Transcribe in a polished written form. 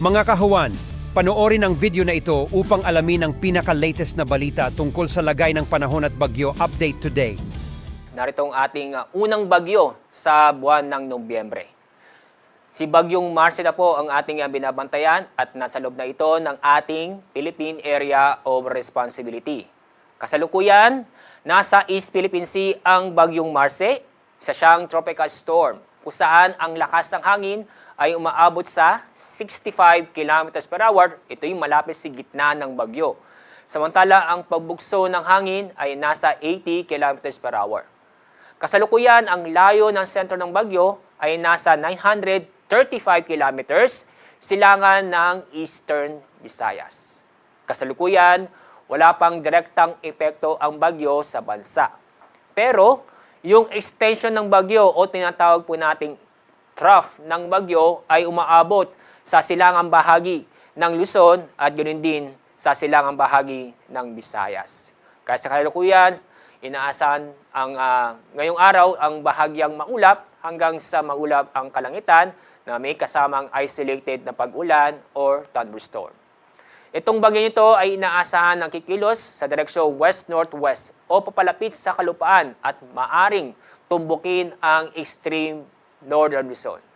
Mga kahuwan, panoorin ang video na ito upang alamin ang pinaka-latest na balita tungkol sa lagay ng panahon at bagyo update today. Narito ang ating unang bagyo sa buwan ng Nobyembre. Si Bagyong Marce na po ang ating binabantayan at nasa loob na ito ng ating Philippine Area of Responsibility. Kasalukuyan, nasa East Philippine Sea ang Bagyong Marce, isa siyang tropical storm kung saan ang lakas ng hangin ay umaabot sa 65 km per hour. Ito yung malapit sa gitna ng bagyo. Samantala, ang pagbugso ng hangin ay nasa 80 km per hour. Kasalukuyan, ang layo ng sentro ng bagyo ay nasa 935 kilometers, silangan ng Eastern Visayas. Kasalukuyan, wala pang direktang epekto ang bagyo sa bansa. Pero, yung extension ng bagyo o tinatawag po nating trough ng bagyo ay umaabot sa silangang bahagi ng Luzon at ganoon din sa silangang bahagi ng Visayas. Kaya sa kasalukuyan, inaasahan ang ngayong araw ang bahagyang maulap hanggang sa maulap ang kalangitan na may kasamang isolated na pag-ulan or thunderstorm. Itong bagyo nito ay inaasahan ng kikilos sa direksyon west-northwest o papalapit sa kalupaan at maaring tumbukin ang extreme northern Luzon.